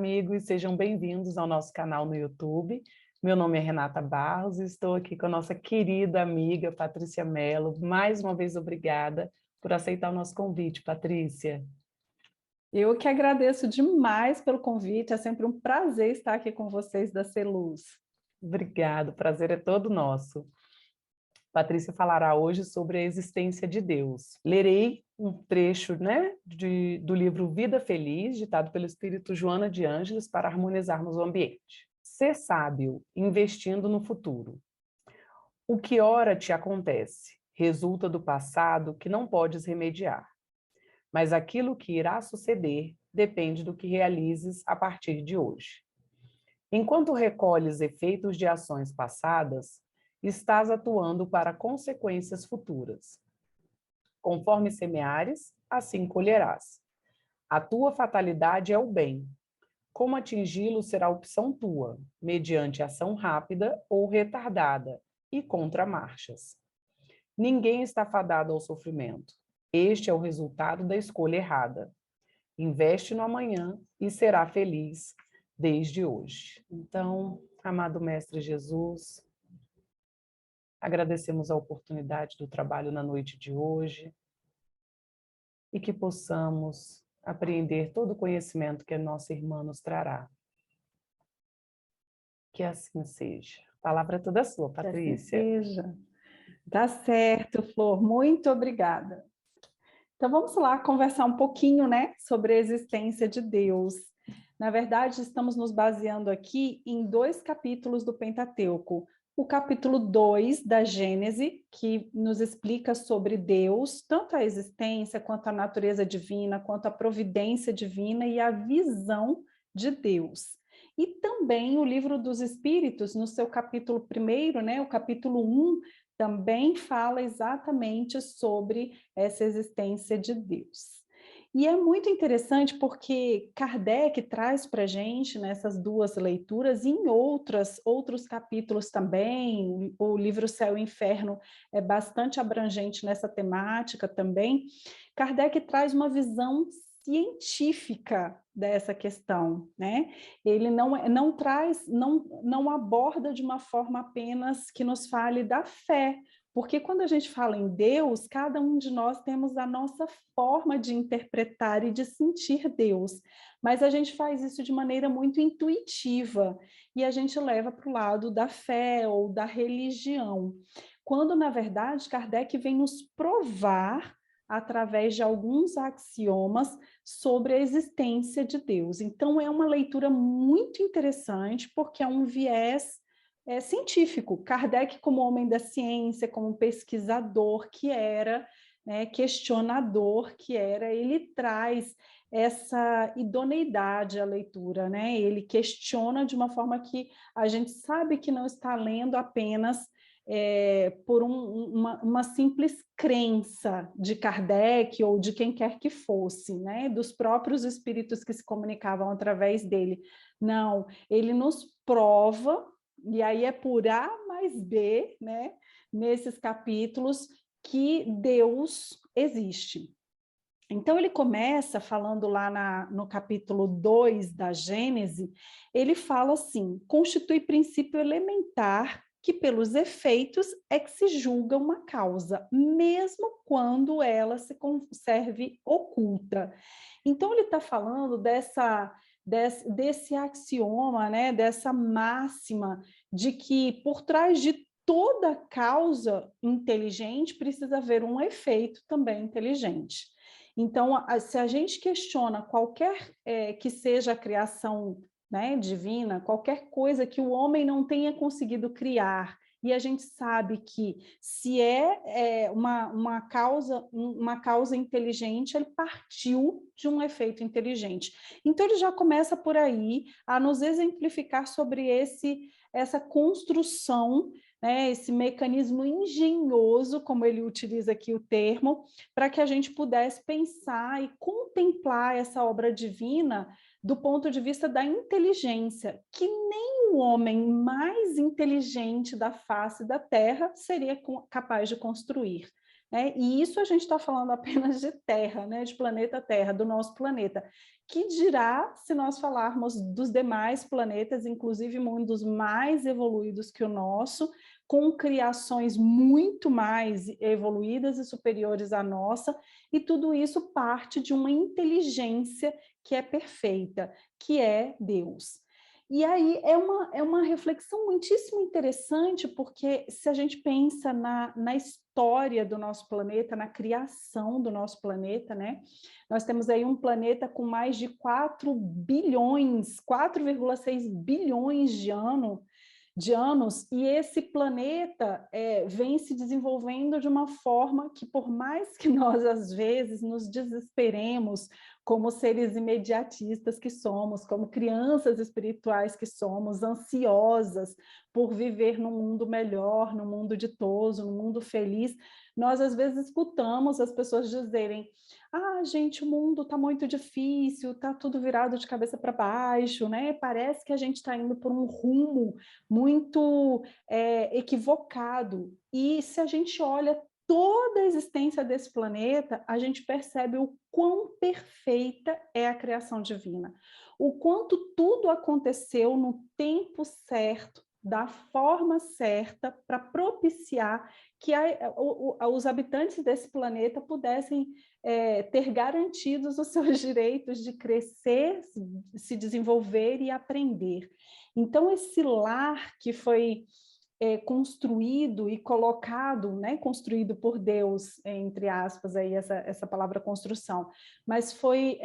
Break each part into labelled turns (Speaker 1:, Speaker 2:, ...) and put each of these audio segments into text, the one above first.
Speaker 1: amigos, sejam bem-vindos ao nosso canal no YouTube. Meu nome é Renata Barros e estou aqui com a nossa querida amiga Patrícia Mello. Mais uma vez, obrigada por aceitar o nosso convite, Patrícia.
Speaker 2: Eu que agradeço demais pelo convite, é sempre um prazer estar aqui com vocês da Celuz.
Speaker 1: Obrigada, o prazer é todo nosso. Patrícia falará hoje sobre a existência de Deus. Lerei um trecho, do livro Vida Feliz, ditado pelo Espírito Joana de Ângeles, para harmonizarmos o ambiente. Ser sábio, investindo no futuro. O que ora te acontece, resulta do passado que não podes remediar. Mas aquilo que irá suceder depende do que realizes a partir de hoje. Enquanto recolhes efeitos de ações passadas, estás atuando para consequências futuras. Conforme semeares, assim colherás. A tua fatalidade é o bem. Como atingi-lo será opção tua, mediante ação rápida ou retardada e contramarchas. Ninguém está fadado ao sofrimento. Este é o resultado da escolha errada. Investe no amanhã e será feliz desde hoje. Então, amado Mestre Jesus, agradecemos a oportunidade do trabalho na noite de hoje e que possamos apreender todo o conhecimento que a nossa irmã nos trará. Que assim seja. A palavra é toda sua, Patrícia.
Speaker 2: Que assim seja. Tá certo, Flor. Muito obrigada. Então vamos lá conversar um pouquinho, sobre a existência de Deus. Na verdade, estamos nos baseando aqui em 2 capítulos do Pentateuco. O capítulo 2 da Gênese, que nos explica sobre Deus, tanto a existência, quanto a natureza divina, quanto a providência divina e a visão de Deus. E também o livro dos Espíritos, no seu capítulo 1, o capítulo 1, também fala exatamente sobre essa existência de Deus. E é muito interessante porque Kardec traz para a gente, nessas 2 leituras, e em outros capítulos também, o livro Céu e Inferno é bastante abrangente nessa temática também, Kardec traz uma visão científica dessa questão, Ele não aborda de uma forma apenas que nos fale da fé, porque quando a gente fala em Deus, cada um de nós temos a nossa forma de interpretar e de sentir Deus, mas a gente faz isso de maneira muito intuitiva e a gente leva para o lado da fé ou da religião, quando na verdade Kardec vem nos provar através de alguns axiomas sobre a existência de Deus. Então, é uma leitura muito interessante, porque é um viés científico. Kardec, como homem da ciência, como pesquisador que era, questionador que era, ele traz essa idoneidade à leitura, Ele questiona de uma forma que a gente sabe que não está lendo apenas por uma simples crença de Kardec ou de quem quer que fosse, dos próprios espíritos que se comunicavam através dele. Não, ele nos prova, e aí é por A mais B, nesses capítulos, que Deus existe. Então, ele começa falando lá no capítulo 2 da Gênese, ele fala assim: constitui princípio elementar que pelos efeitos é que se julga uma causa, mesmo quando ela se conserve oculta. Então, ele está falando desse axioma, dessa máxima de que por trás de toda causa inteligente precisa haver um efeito também inteligente. Então, se a gente questiona qualquer que seja a criação divina, qualquer coisa que o homem não tenha conseguido criar, e a gente sabe que se uma causa inteligente, ele partiu de um efeito inteligente. Então, ele já começa por aí a nos exemplificar sobre essa construção, esse mecanismo engenhoso, como ele utiliza aqui o termo, para que a gente pudesse pensar e contemplar essa obra divina do ponto de vista da inteligência, que nem o homem mais inteligente da face da Terra seria capaz de construir. né? E isso a gente está falando apenas de Terra, né? De planeta Terra, do nosso planeta. Que dirá se nós falarmos dos demais planetas, inclusive mundos mais evoluídos que o nosso, com criações muito mais evoluídas e superiores à nossa, e tudo isso parte de uma inteligência que é perfeita, que é Deus. E aí é uma reflexão muitíssimo interessante, porque se a gente pensa na história do nosso planeta, na criação do nosso planeta, né? Nós temos aí um planeta com mais de 4 bilhões, 4,6 bilhões de anos, e esse planeta vem se desenvolvendo de uma forma que, por mais que nós, às vezes, nos desesperemos, como seres imediatistas que somos, como crianças espirituais que somos, ansiosas por viver num mundo melhor, num mundo ditoso, num mundo feliz, nós, às vezes, escutamos as pessoas dizerem: ah, gente, o mundo está muito difícil, está tudo virado de cabeça para baixo, né? Parece que a gente está indo por um rumo muito equivocado. E se a gente olha toda a existência desse planeta, a gente percebe o quão perfeita é a criação divina, o quanto tudo aconteceu no tempo certo, da forma certa, para propiciar que os habitantes desse planeta pudessem ter garantidos os seus direitos de crescer, se desenvolver e aprender. Então, esse lar que foi construído e colocado, né, construído por Deus, entre aspas, aí essa palavra construção, mas foi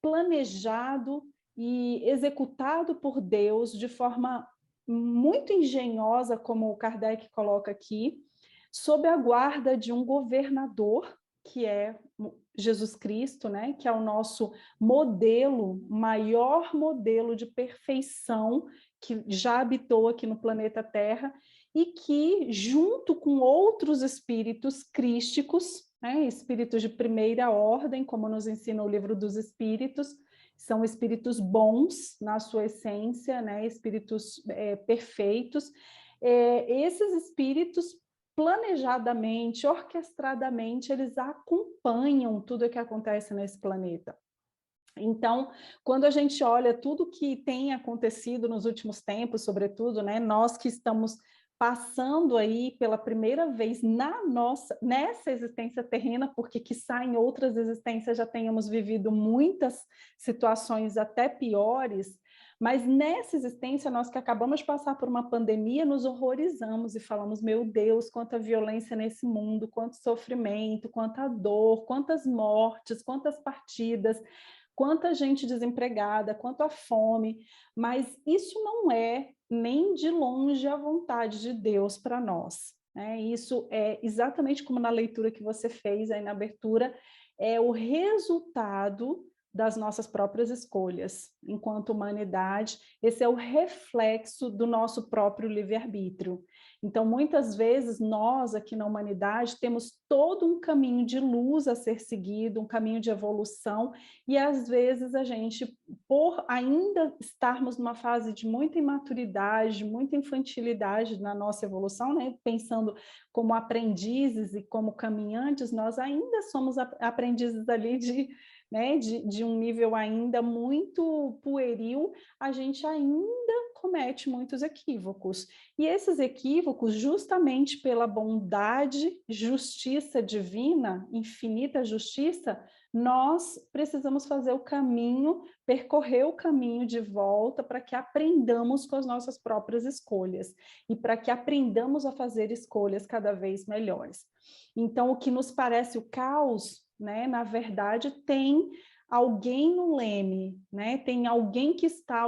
Speaker 2: planejado e executado por Deus de forma muito engenhosa, como o Kardec coloca aqui, sob a guarda de um governador, que é Jesus Cristo, né, que é o nosso modelo, maior modelo de perfeição que já habitou aqui no planeta Terra e que, junto com outros espíritos crísticos, né, espíritos de primeira ordem, como nos ensina o Livro dos Espíritos, são espíritos bons na sua essência, né, espíritos perfeitos. Esses espíritos, planejadamente, orquestradamente, eles acompanham tudo o que acontece nesse planeta. Então, quando a gente olha tudo que tem acontecido nos últimos tempos, sobretudo, né, nós que estamos passando aí pela primeira vez nessa existência terrena, porque quiçá em outras existências já tenhamos vivido muitas situações até piores, mas nessa existência, nós que acabamos de passar por uma pandemia, nos horrorizamos e falamos: meu Deus, quanta violência nesse mundo, quanto sofrimento, quanta dor, quantas mortes, quantas partidas, quanta gente desempregada, quanto a fome, mas isso não é nem de longe a vontade de Deus para nós, né? Isso é exatamente como na leitura que você fez aí na abertura, é o resultado das nossas próprias escolhas enquanto humanidade. Esse é o reflexo do nosso próprio livre-arbítrio. Então, muitas vezes, nós aqui na humanidade temos todo um caminho de luz a ser seguido, um caminho de evolução, e às vezes a gente, por ainda estarmos numa fase de muita imaturidade, muita infantilidade na nossa evolução, né? Pensando como aprendizes e como caminhantes, nós ainda somos aprendizes ali de um nível ainda muito pueril, a gente ainda comete muitos equívocos. E esses equívocos, justamente pela bondade, justiça divina, infinita justiça, nós precisamos fazer o caminho, percorrer o caminho de volta para que aprendamos com as nossas próprias escolhas e para que aprendamos a fazer escolhas cada vez melhores. Então, o que nos parece o caos, né, na verdade, tem alguém no leme, né? Tem alguém que está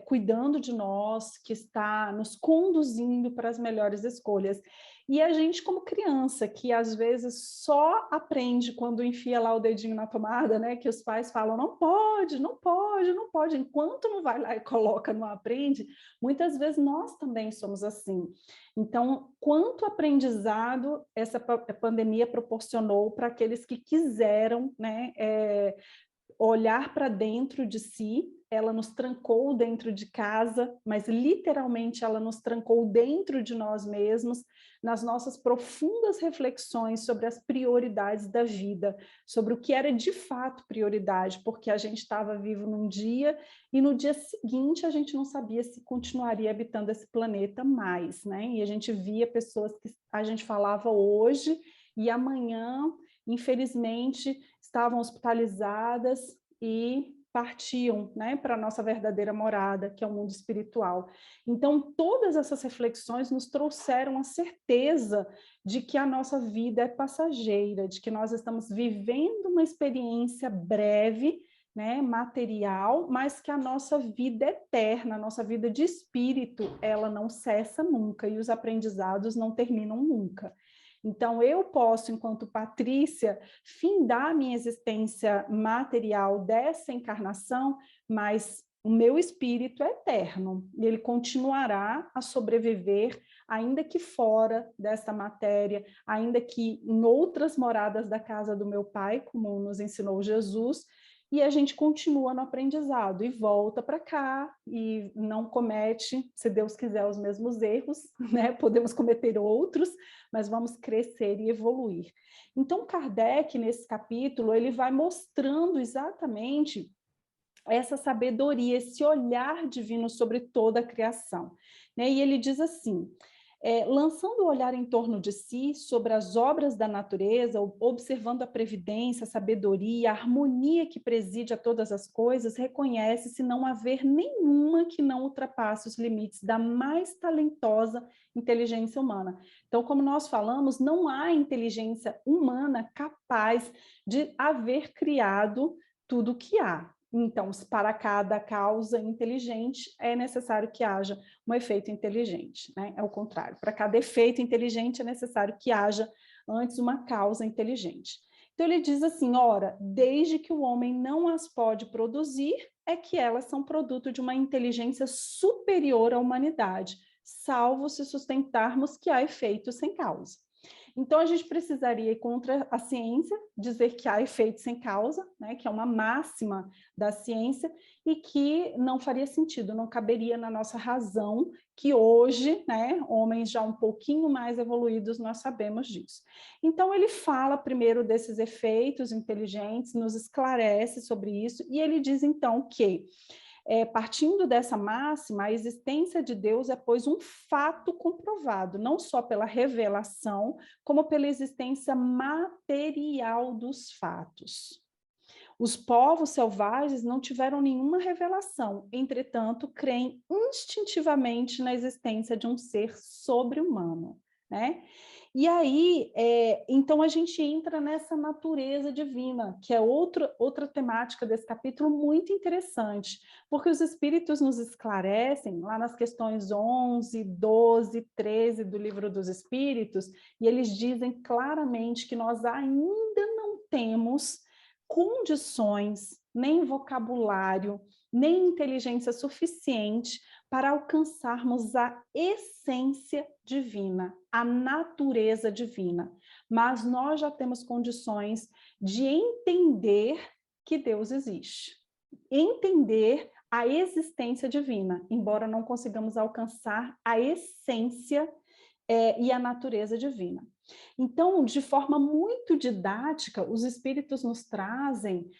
Speaker 2: cuidando de nós, que está nos conduzindo para as melhores escolhas. E a gente, como criança, que às vezes só aprende quando enfia lá o dedinho na tomada, né? Que os pais falam: não pode, não pode, não pode. Enquanto não vai lá e coloca, não aprende, muitas vezes nós também somos assim. Então, quanto aprendizado essa pandemia proporcionou para aqueles que quiseram, né, olhar para dentro de si, ela nos trancou dentro de casa, mas literalmente ela nos trancou dentro de nós mesmos, nas nossas profundas reflexões sobre as prioridades da vida, sobre o que era de fato prioridade, porque a gente estava vivo num dia e no dia seguinte a gente não sabia se continuaria habitando esse planeta mais, né? E a gente via pessoas que a gente falava hoje e amanhã, infelizmente, estavam hospitalizadas e partiam, né, para a nossa verdadeira morada, que é o mundo espiritual. Então, todas essas reflexões nos trouxeram a certeza de que a nossa vida é passageira, de que nós estamos vivendo uma experiência breve, né, material, mas que a nossa vida eterna, a nossa vida de espírito, ela não cessa nunca e os aprendizados não terminam nunca. Então, eu posso, enquanto Patrícia, findar minha existência material dessa encarnação, mas o meu espírito é eterno, e ele continuará a sobreviver, ainda que fora desta matéria, ainda que em outras moradas da casa do meu pai, como nos ensinou Jesus, e a gente continua no aprendizado e volta para cá e não comete, se Deus quiser, os mesmos erros, né? Podemos cometer outros, mas vamos crescer e evoluir. Então, Kardec, nesse capítulo, ele vai mostrando exatamente essa sabedoria, esse olhar divino sobre toda a criação, né? E ele diz assim: lançando o olhar em torno de si, sobre as obras da natureza, observando a previdência, a sabedoria, a harmonia que preside a todas as coisas, reconhece-se não haver nenhuma que não ultrapasse os limites da mais talentosa inteligência humana. Então, como nós falamos, não há inteligência humana capaz de haver criado tudo o que há. Então, para cada causa inteligente, é necessário que haja um efeito inteligente, né? É o contrário. Para cada efeito inteligente, é necessário que haja antes uma causa inteligente. Então, ele diz assim, ora, desde que o homem não as pode produzir, é que elas são produto de uma inteligência superior à humanidade, salvo se sustentarmos que há efeito sem causa. Então, a gente precisaria ir contra a ciência, dizer que há efeito sem causa, né, que é uma máxima da ciência, e que não faria sentido, não caberia na nossa razão, que hoje, né, homens já um pouquinho mais evoluídos, nós sabemos disso. Então, ele fala primeiro desses efeitos inteligentes, nos esclarece sobre isso, e ele diz, então, que partindo dessa máxima, a existência de Deus é, pois, um fato comprovado, não só pela revelação, como pela existência material dos fatos. Os povos selvagens não tiveram nenhuma revelação, entretanto, creem instintivamente na existência de um ser sobre-humano, né? E aí, então a gente entra nessa natureza divina, que é outra temática desse capítulo muito interessante, porque os espíritos nos esclarecem, lá nas questões 11, 12, 13 do Livro dos Espíritos, e eles dizem claramente que nós ainda não temos condições, nem vocabulário, nem inteligência suficiente para alcançarmos a essência divina, a natureza divina. Mas nós já temos condições de entender que Deus existe, entender a existência divina, embora não consigamos alcançar a essência e a natureza divina. Então, de forma muito didática, os espíritos nos trazem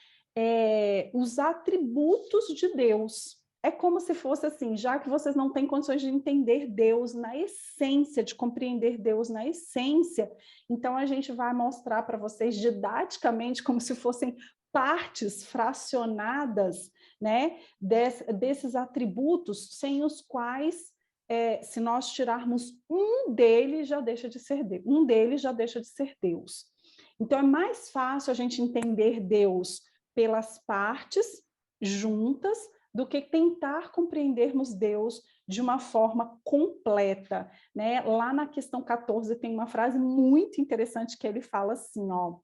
Speaker 2: os atributos de Deus. É como se fosse assim, já que vocês não têm condições de entender Deus na essência, de compreender Deus na essência, então a gente vai mostrar para vocês didaticamente, como se fossem partes fracionadas, né, desses atributos, sem os quais, se nós tirarmos um deles, já deixa de ser Deus. Um deles já deixa de ser Deus. Então, é mais fácil a gente entender Deus pelas partes juntas do que tentar compreendermos Deus de uma forma completa, né? Lá na questão 14 tem uma frase muito interessante que ele fala assim, ó,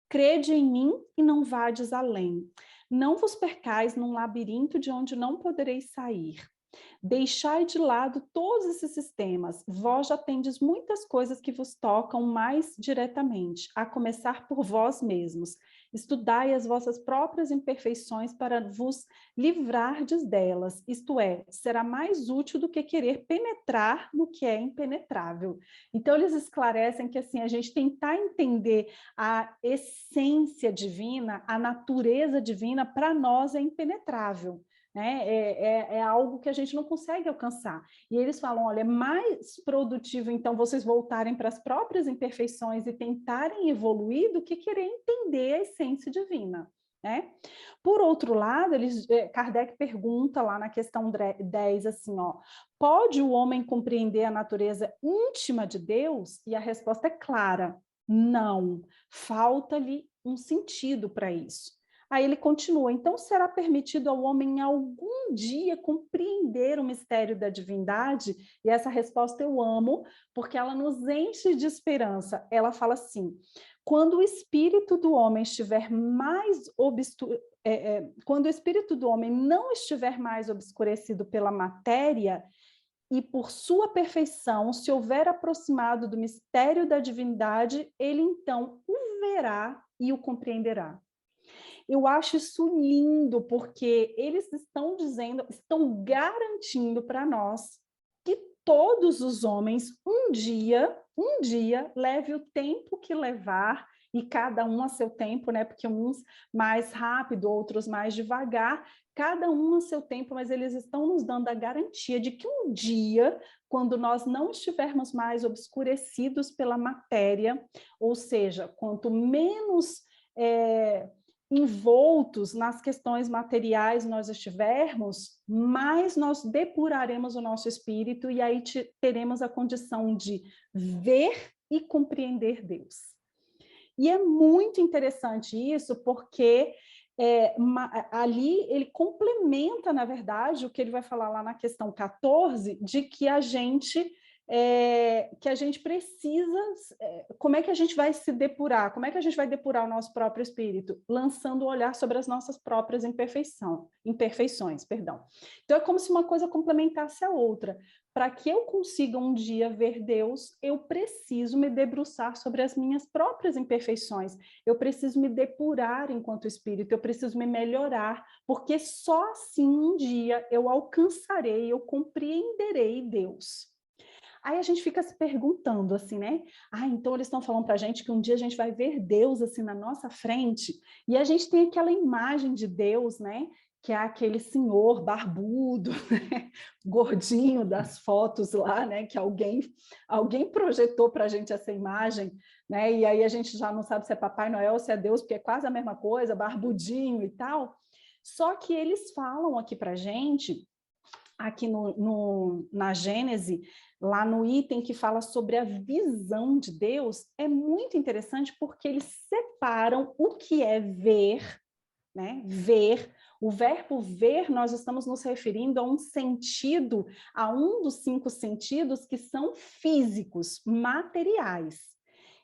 Speaker 2: crede em mim e não vades além. Não vos percais num labirinto de onde não podereis sair. Deixai de lado todos esses sistemas. Vós já tendes muitas coisas que vos tocam mais diretamente, a começar por vós mesmos. estudai as vossas próprias imperfeições para vos livrardes delas, isto é, será mais útil do que querer penetrar no que é impenetrável. Então, eles esclarecem que, assim, a gente tentar entender a essência divina, a natureza divina, para nós é impenetrável. Né? É algo que a gente não consegue alcançar. E eles falam, olha, é mais produtivo, então, vocês voltarem para as próprias imperfeições e tentarem evoluir do que querer entender a essência divina. Né? Por outro lado, Kardec pergunta lá na questão 10, assim, ó, pode o homem compreender a natureza íntima de Deus? E a resposta é clara, não. Falta-lhe um sentido para isso. Aí ele continua, então será permitido ao homem algum dia compreender o mistério da divindade? E essa resposta eu amo, porque ela nos enche de esperança. Ela fala assim, quando o espírito do homem estiver mais quando o espírito do homem não estiver mais obscurecido pela matéria, e por sua perfeição se houver aproximado do mistério da divindade, ele então o verá e o compreenderá. Eu acho isso lindo, porque eles estão dizendo, estão garantindo para nós que todos os homens, um dia, leve o tempo que levar, e cada um a seu tempo, né? Porque uns mais rápido, outros mais devagar, cada um a seu tempo, mas eles estão nos dando a garantia de que um dia, quando nós não estivermos mais obscurecidos pela matéria, ou seja, quanto menos envoltos nas questões materiais nós estivermos, mais nós depuraremos o nosso espírito e aí teremos a condição de ver e compreender Deus. E é muito interessante isso, porque ali ele complementa, na verdade, o que ele vai falar lá na questão 14, de que a gente precisa, como é que a gente vai se depurar? Como é que a gente vai depurar o nosso próprio espírito? Lançando o olhar sobre as nossas próprias imperfeições, perdão. Então, é como se uma coisa complementasse a outra. Para que eu consiga um dia ver Deus, eu preciso me debruçar sobre as minhas próprias imperfeições. Eu preciso me depurar enquanto espírito, eu preciso me melhorar, porque só assim um dia eu alcançarei, eu compreenderei Deus. Aí a gente fica se perguntando assim, né? Então eles estão falando para a gente que um dia a gente vai ver Deus assim na nossa frente, e a gente tem aquela imagem de Deus, né? Que é aquele senhor barbudo, né? Gordinho das fotos lá, né? Que alguém projetou para a gente essa imagem, né? E aí a gente já não sabe se é Papai Noel ou se é Deus, porque é quase a mesma coisa, barbudinho e tal. Só que eles falam aqui para a gente, aqui na Gênese, lá no item que fala sobre a visão de Deus, é muito interessante porque eles separam o que é ver, né? Ver. O verbo ver, nós estamos nos referindo a um sentido, a um dos 5 sentidos que são físicos, materiais.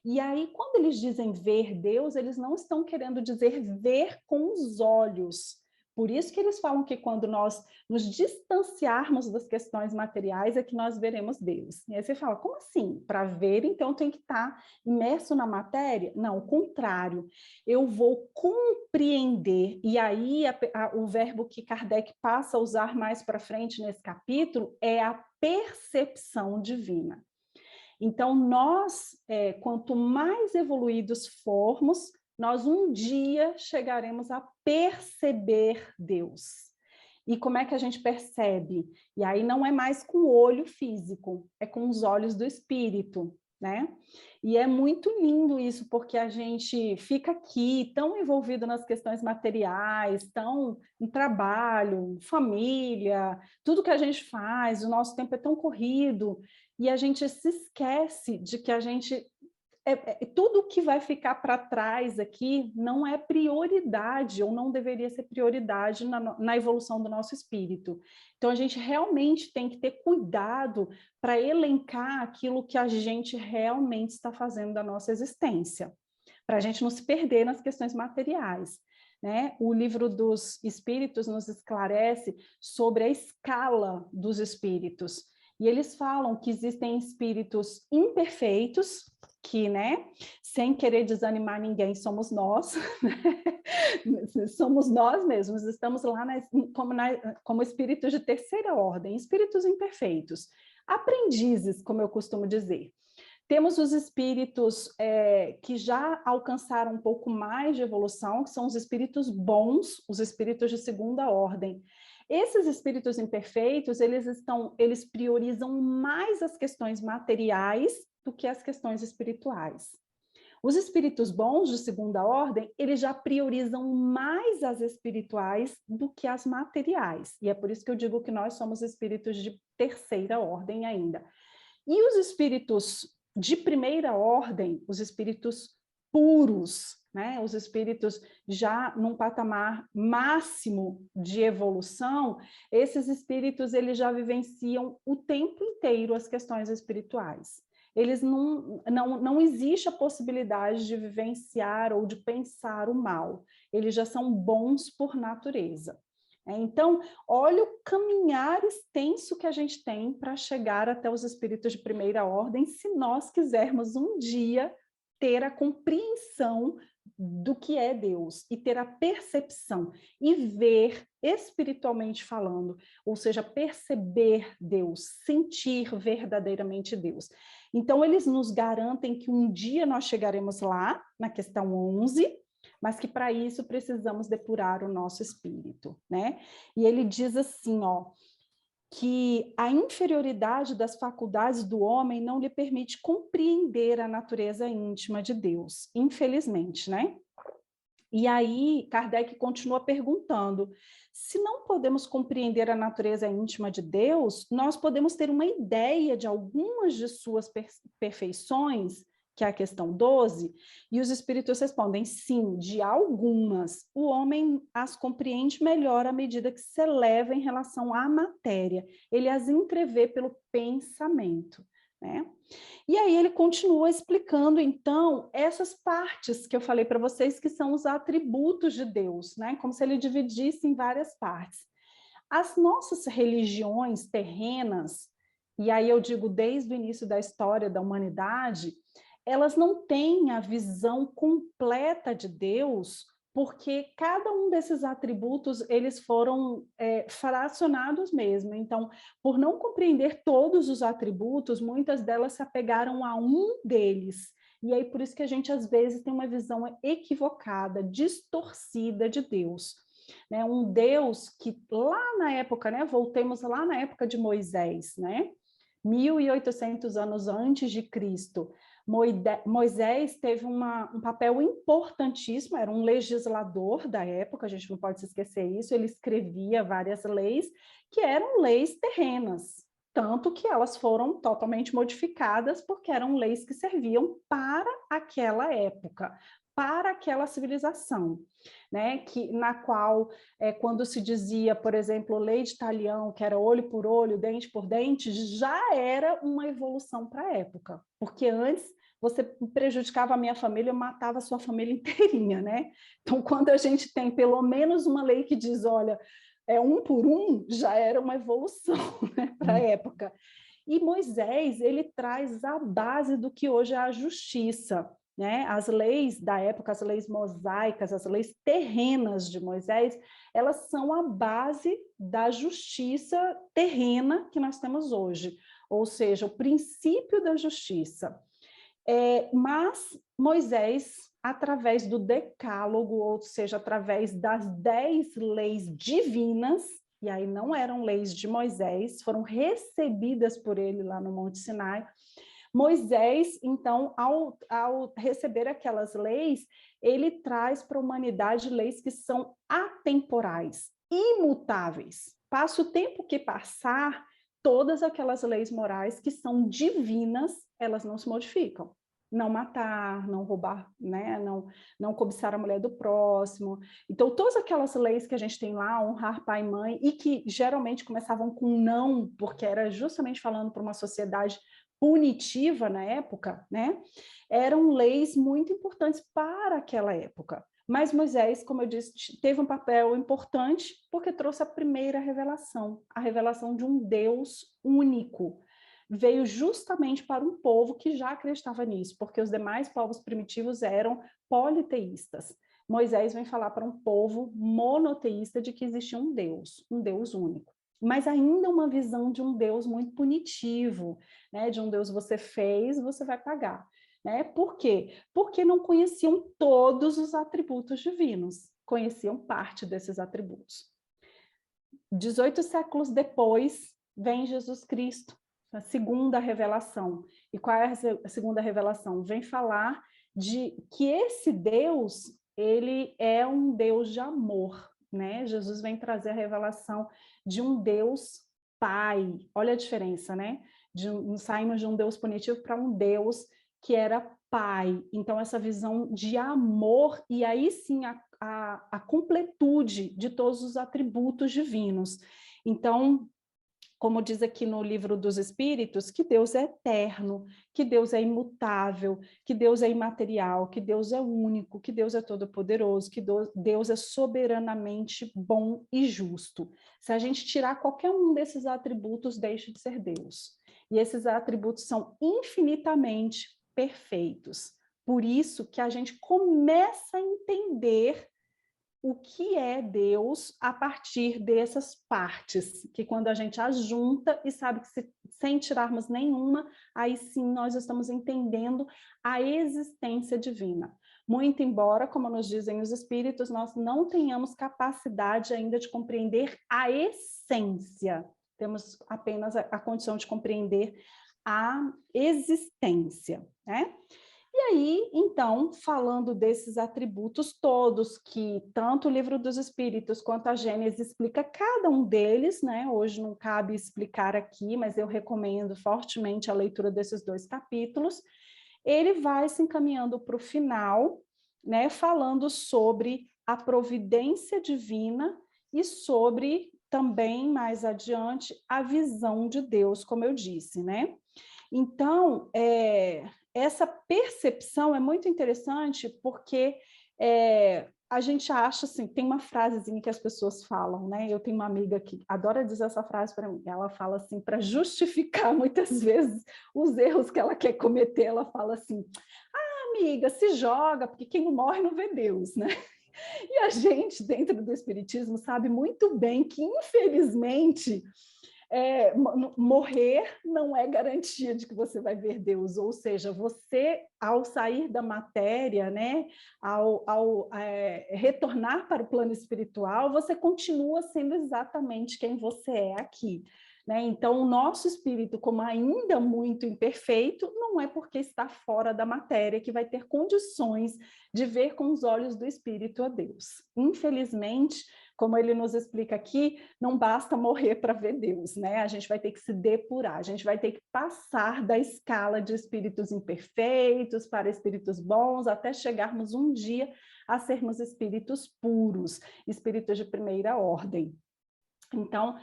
Speaker 2: E aí, quando eles dizem ver Deus, eles não estão querendo dizer ver com os olhos. Por isso que eles falam que quando nós nos distanciarmos das questões materiais é que nós veremos Deus. E aí você fala, como assim? Para ver, então tem que estar imerso na matéria? Não, o contrário. Eu vou compreender. E aí o verbo que Kardec passa a usar mais para frente nesse capítulo é a percepção divina. Então, nós, quanto mais evoluídos formos, nós um dia chegaremos a perceber Deus. E como é que a gente percebe? E aí não é mais com o olho físico, é com os olhos do espírito, né? E é muito lindo isso, porque a gente fica aqui tão envolvido nas questões materiais, tão em trabalho, família, tudo que a gente faz, o nosso tempo é tão corrido, e a gente se esquece de que a gente tudo que vai ficar para trás aqui não é prioridade, ou não deveria ser prioridade na evolução do nosso espírito. Então, a gente realmente tem que ter cuidado para elencar aquilo que a gente realmente está fazendo da nossa existência, para a gente não se perder nas questões materiais. Né? O livro dos Espíritos nos esclarece sobre a escala dos espíritos, e eles falam que existem espíritos imperfeitos, que, né, sem querer desanimar ninguém, somos nós, né? Somos nós mesmos, estamos lá como espíritos de terceira ordem, espíritos imperfeitos, aprendizes, como eu costumo dizer. Temos os espíritos que já alcançaram um pouco mais de evolução, que são os espíritos bons, os espíritos de segunda ordem. Esses espíritos imperfeitos, eles priorizam mais as questões materiais do que as questões espirituais. Os espíritos bons de segunda ordem, eles já priorizam mais as espirituais do que as materiais. E é por isso que eu digo que nós somos espíritos de terceira ordem ainda. E os espíritos de primeira ordem, os espíritos puros, né? Os espíritos já num patamar máximo de evolução, esses espíritos eles já vivenciam o tempo inteiro as questões espirituais. Eles não existe a possibilidade de vivenciar ou de pensar o mal. Eles já são bons por natureza. Então, olha o caminhar extenso que a gente tem para chegar até os espíritos de primeira ordem, se nós quisermos um dia ter a compreensão do que é Deus e ter a percepção e ver espiritualmente falando, ou seja, perceber Deus, sentir verdadeiramente Deus. Então, eles nos garantem que um dia nós chegaremos lá, na questão 11, mas que para isso precisamos depurar o nosso espírito, né? E ele diz assim, ó, que a inferioridade das faculdades do homem não lhe permite compreender a natureza íntima de Deus, infelizmente, né? E aí, Kardec continua perguntando, se não podemos compreender a natureza íntima de Deus, nós podemos ter uma ideia de algumas de suas perfeições, que é a questão 12, e os espíritos respondem, sim, de algumas. O homem as compreende melhor à medida que se eleva em relação à matéria. Ele as entrevê pelo pensamento, né? E aí ele continua explicando, então, essas partes que eu falei para vocês, que são os atributos de Deus, né? Como se ele dividisse em várias partes. As nossas religiões terrenas, e aí eu digo desde o início da história da humanidade, elas não têm a visão completa de Deus, porque cada um desses atributos, eles foram fracionados mesmo. Então, por não compreender todos os atributos, muitas delas se apegaram a um deles. E aí, por isso que a gente, às vezes, tem uma visão equivocada, distorcida de Deus. Né? Um Deus que lá na época, né? Voltemos lá na época de Moisés, né? 1800 anos antes de Cristo, Moisés teve um papel importantíssimo, era um legislador da época, a gente não pode se esquecer isso, ele escrevia várias leis que eram leis terrenas, tanto que elas foram totalmente modificadas porque eram leis que serviam para aquela época, para aquela civilização, né? Na qual, quando se dizia, por exemplo, lei de Talião, que era olho por olho, dente por dente, já era uma evolução para a época, porque antes você prejudicava a minha família, eu matava a sua família inteirinha, né? Então, quando a gente tem pelo menos uma lei que diz, olha, é um por um, já era uma evolução, né, para a época. E Moisés, ele traz a base do que hoje é a justiça, né? As leis da época, as leis mosaicas, as leis terrenas de Moisés, elas são a base da justiça terrena que nós temos hoje, ou seja, o princípio da justiça. Mas Moisés, através do decálogo, ou seja, através das 10 leis divinas, e aí não eram leis de Moisés, foram recebidas por ele lá no Monte Sinai, Moisés, então, ao receber aquelas leis, ele traz para a humanidade leis que são atemporais, imutáveis. Passa o tempo que passar, todas aquelas leis morais que são divinas, elas não se modificam. Não matar, não roubar, né? não cobiçar a mulher do próximo. Então, todas aquelas leis que a gente tem lá, honrar pai e mãe, e que geralmente começavam com não, porque era justamente falando para uma sociedade punitiva na época, né? Eram leis muito importantes para aquela época. Mas Moisés, como eu disse, teve um papel importante porque trouxe a primeira revelação, a revelação de um Deus único. veio justamente para um povo que já acreditava nisso, porque os demais povos primitivos eram politeístas. Moisés vem falar para um povo monoteísta de que existia um Deus único. Mas ainda uma visão de um Deus muito punitivo, né? De um Deus você fez, você vai pagar. Né? Por quê? Porque não conheciam todos os atributos divinos, conheciam parte desses atributos. 18 séculos depois, vem Jesus Cristo, a segunda revelação. E qual é a segunda revelação? Vem falar de que esse Deus, ele é um Deus de amor, né? Jesus vem trazer a revelação de um Deus Pai. Olha a diferença, né? Saímos de um Deus punitivo para um Deus que era Pai. Então, essa visão de amor, e aí sim a completude de todos os atributos divinos. Então, como diz aqui no Livro dos Espíritos, que Deus é eterno, que Deus é imutável, que Deus é imaterial, que Deus é único, que Deus é todo-poderoso, que Deus é soberanamente bom e justo. Se a gente tirar qualquer um desses atributos, deixa de ser Deus. E esses atributos são infinitamente perfeitos. Por isso que a gente começa a entender o que é Deus a partir dessas partes, que quando a gente ajunta e sabe que sem tirarmos nenhuma, aí sim nós estamos entendendo a existência divina. Muito embora, como nos dizem os espíritos, nós não tenhamos capacidade ainda de compreender a essência, temos apenas a condição de compreender a existência, né? E aí, então, falando desses atributos todos, que tanto o Livro dos Espíritos quanto a Gênesis explica cada um deles, né? Hoje não cabe explicar aqui, mas eu recomendo fortemente a leitura desses 2 capítulos. Ele vai se encaminhando para o final, né? Falando sobre a providência divina e sobre, também mais adiante, a visão de Deus, como eu disse, né? Então, essa percepção é muito interessante porque a gente acha assim, tem uma frasezinha que as pessoas falam, né? Eu tenho uma amiga que adora dizer essa frase para mim. Ela fala assim, para justificar muitas vezes os erros que ela quer cometer, ela fala assim: ah, amiga, se joga, porque quem não morre não vê Deus, né? E a gente, dentro do Espiritismo, sabe muito bem que, infelizmente, morrer não é garantia de que você vai ver Deus, ou seja, você, ao sair da matéria, né, ao retornar para o plano espiritual, você continua sendo exatamente quem você é aqui. Né? Então, o nosso espírito, como ainda muito imperfeito, não é porque está fora da matéria que vai ter condições de ver com os olhos do espírito a Deus. Infelizmente, como ele nos explica aqui, não basta morrer para ver Deus, né? A gente vai ter que se depurar, a gente vai ter que passar da escala de espíritos imperfeitos para espíritos bons, até chegarmos um dia a sermos espíritos puros, espíritos de primeira ordem. Então,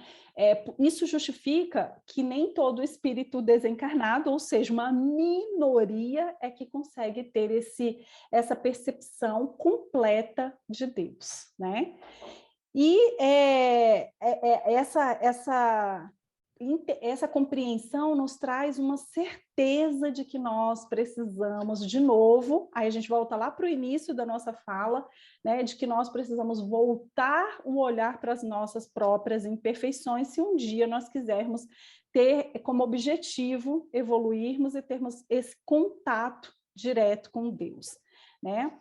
Speaker 2: isso justifica que nem todo espírito desencarnado, ou seja, uma minoria, é que consegue ter essa percepção completa de Deus, né? E essa compreensão nos traz uma certeza de que nós precisamos, de novo, aí a gente volta lá para o início da nossa fala, né, de que nós precisamos voltar o olhar para as nossas próprias imperfeições, se um dia nós quisermos ter como objetivo evoluirmos e termos esse contato direto com Deus, né?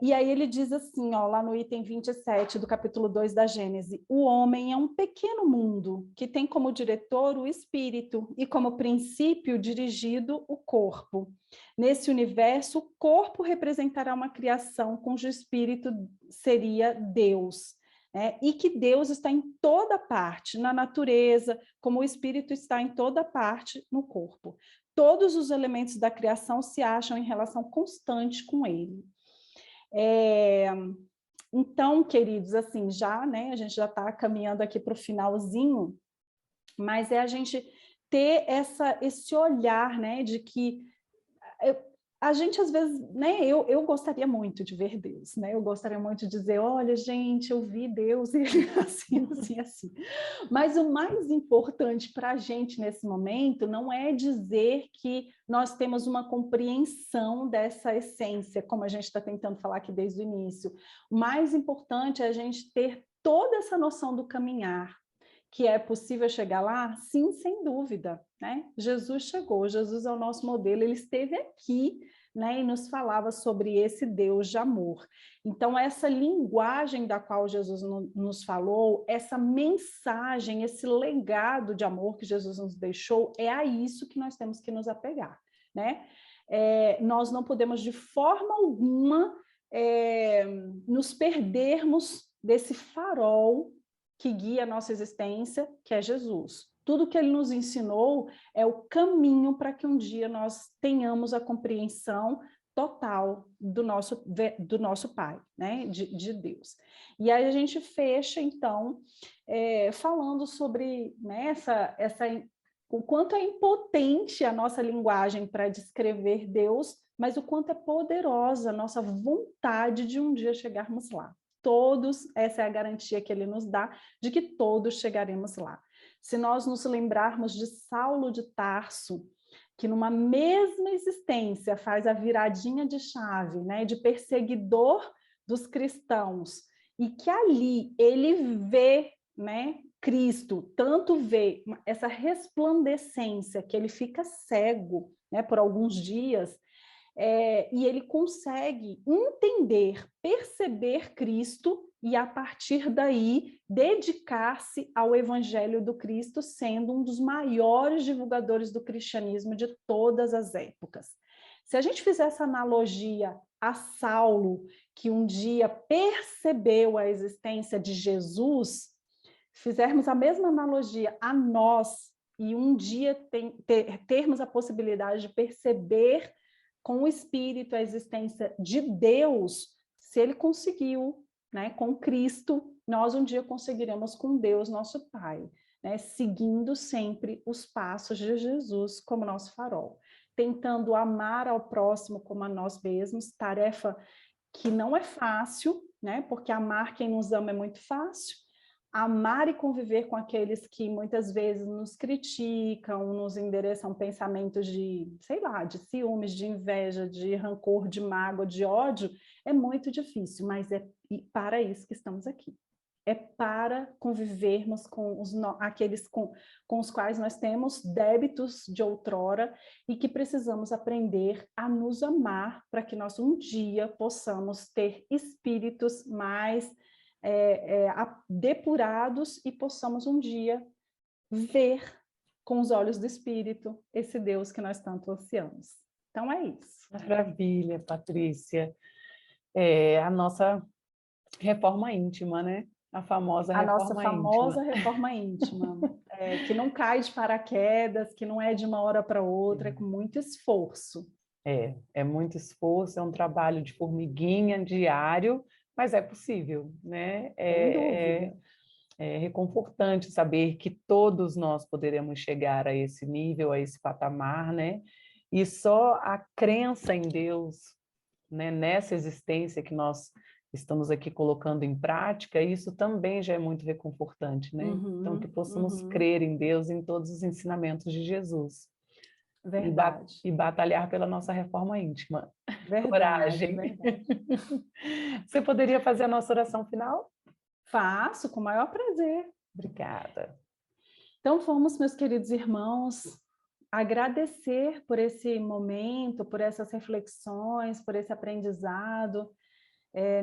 Speaker 2: E aí ele diz assim, ó, lá no item 27 do capítulo 2 da Gênese: o homem é um pequeno mundo que tem como diretor o espírito e como princípio dirigido o corpo. Nesse universo, o corpo representará uma criação cujo espírito seria Deus. E que Deus está em toda parte, na natureza, como o espírito está em toda parte no corpo. Todos os elementos da criação se acham em relação constante com ele. Então, queridos, assim, já, né, a gente já está caminhando aqui para o finalzinho, mas a gente ter esse olhar, né, de que a gente às vezes, né, eu gostaria muito de ver Deus, né? Eu gostaria muito de dizer, olha, gente, eu vi Deus e ele assim, assim, assim. Mas o mais importante para a gente nesse momento não é dizer que nós temos uma compreensão dessa essência, como a gente está tentando falar aqui desde o início. O mais importante é a gente ter toda essa noção do caminhar, que é possível chegar lá? Sim, sem dúvida, né? Jesus chegou, Jesus é o nosso modelo, ele esteve aqui, né, e nos falava sobre esse Deus de amor. Então, essa linguagem da qual Jesus nos falou, essa mensagem, esse legado de amor que Jesus nos deixou, é a isso que nós temos que nos apegar, né? Nós não podemos, de forma alguma, nos perdermos desse farol que guia a nossa existência, que é Jesus. Tudo que ele nos ensinou é o caminho para que um dia nós tenhamos a compreensão total do nosso Pai, né? de Deus. E aí a gente fecha, então, falando sobre, né, o quanto é impotente a nossa linguagem para descrever Deus, mas o quanto é poderosa a nossa vontade de um dia chegarmos lá. Todos, essa é a garantia que ele nos dá, de que todos chegaremos lá. Se nós nos lembrarmos de Saulo de Tarso, que numa mesma existência faz a viradinha de chave, né, de perseguidor dos cristãos, e que ali ele vê, né, Cristo, tanto vê essa resplandecência que ele fica cego, né, por alguns dias, e ele consegue entender, perceber Cristo e, a partir daí, dedicar-se ao Evangelho do Cristo, sendo um dos maiores divulgadores do cristianismo de todas as épocas. Se a gente fizer essa analogia a Saulo, que um dia percebeu a existência de Jesus, fizermos a mesma analogia a nós e um dia termos a possibilidade de perceber com o Espírito a existência de Deus, se ele conseguiu, né, com Cristo, nós um dia conseguiremos com Deus, nosso Pai, né, seguindo sempre os passos de Jesus como nosso farol, tentando amar ao próximo como a nós mesmos, tarefa que não é fácil, né, porque amar quem nos ama é muito fácil. Amar e conviver com aqueles que muitas vezes nos criticam, nos endereçam pensamentos de, sei lá, de ciúmes, de inveja, de rancor, de mágoa, de ódio, é muito difícil, mas é para isso que estamos aqui. É para convivermos com aqueles com os quais nós temos débitos de outrora e que precisamos aprender a nos amar para que nós um dia possamos ter espíritos mais depurados e possamos um dia ver com os olhos do Espírito esse Deus que nós tanto ansiamos. Então é isso.
Speaker 1: Maravilha, Patrícia. A nossa reforma íntima, né? A famosa
Speaker 2: famosa
Speaker 1: íntima.
Speaker 2: reforma íntima, que não cai de paraquedas, que não é de uma hora para outra, é com muito esforço.
Speaker 1: É muito esforço, é um trabalho de formiguinha diário, mas é possível, né?
Speaker 2: Sem dúvida.
Speaker 1: É reconfortante saber que todos nós poderemos chegar a esse nível, a esse patamar, né? E só a crença em Deus, né, nessa existência que nós estamos aqui colocando em prática, isso também já é muito reconfortante, né? Então, que possamos crer em Deus, em todos os ensinamentos de Jesus.
Speaker 2: Verdade.
Speaker 1: E batalhar pela nossa reforma íntima.
Speaker 2: Verdade,
Speaker 1: Coragem.
Speaker 2: verdade.
Speaker 1: Você poderia fazer a nossa oração final?
Speaker 2: Faço, com o maior prazer.
Speaker 1: Obrigada.
Speaker 2: Então, vamos, meus queridos irmãos, agradecer por esse momento, por essas reflexões, por esse aprendizado,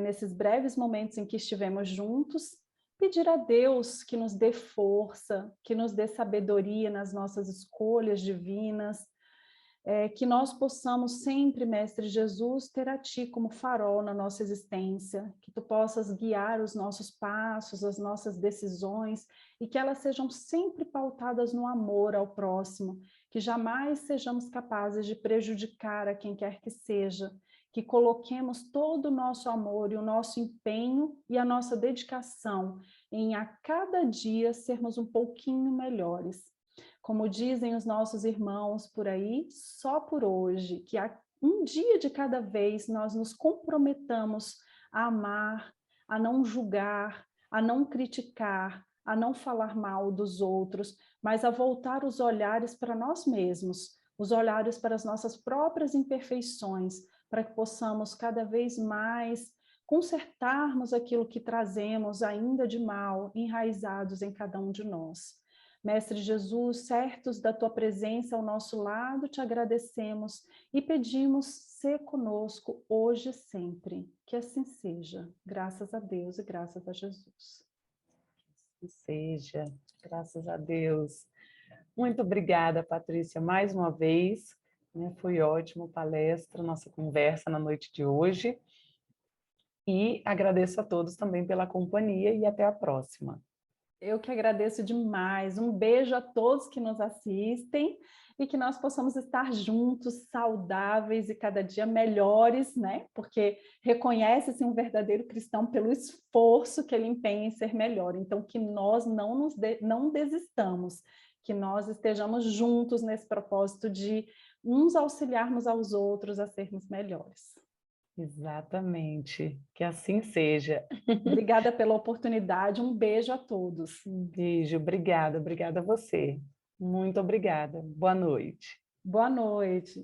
Speaker 2: nesses breves momentos em que estivemos juntos, pedir a Deus que nos dê força, que nos dê sabedoria nas nossas escolhas divinas, que nós possamos sempre, Mestre Jesus, ter a Ti como farol na nossa existência, que Tu possas guiar os nossos passos, as nossas decisões, e que elas sejam sempre pautadas no amor ao próximo, que jamais sejamos capazes de prejudicar a quem quer que seja, que coloquemos todo o nosso amor e o nosso empenho e a nossa dedicação em a cada dia sermos um pouquinho melhores. Como dizem os nossos irmãos por aí, só por hoje, que um dia de cada vez, nós nos comprometamos a amar, a não julgar, a não criticar, a não falar mal dos outros, mas a voltar os olhares para nós mesmos, os olhares para as nossas próprias imperfeições, para que possamos cada vez mais consertarmos aquilo que trazemos ainda de mal, enraizados em cada um de nós. Mestre Jesus, certos da tua presença ao nosso lado, te agradecemos e pedimos ser conosco hoje e sempre. Que assim seja. Graças a Deus e graças a Jesus.
Speaker 1: Que seja, graças a Deus. Muito obrigada, Patrícia, mais uma vez. Né? Foi ótimo a palestra, nossa conversa na noite de hoje. E agradeço a todos também pela companhia e até a próxima.
Speaker 2: Eu que agradeço demais. Um beijo a todos que nos assistem e que nós possamos estar juntos, saudáveis e cada dia melhores, né? Porque reconhece-se um verdadeiro cristão pelo esforço que ele empenha em ser melhor. Então, que nós não desistamos, que nós estejamos juntos nesse propósito de uns auxiliarmos aos outros a sermos melhores.
Speaker 1: Exatamente. Que assim seja.
Speaker 2: Obrigada pela oportunidade. Um beijo a todos.
Speaker 1: Um beijo, obrigada a você. Muito obrigada. Boa noite.
Speaker 2: Boa noite.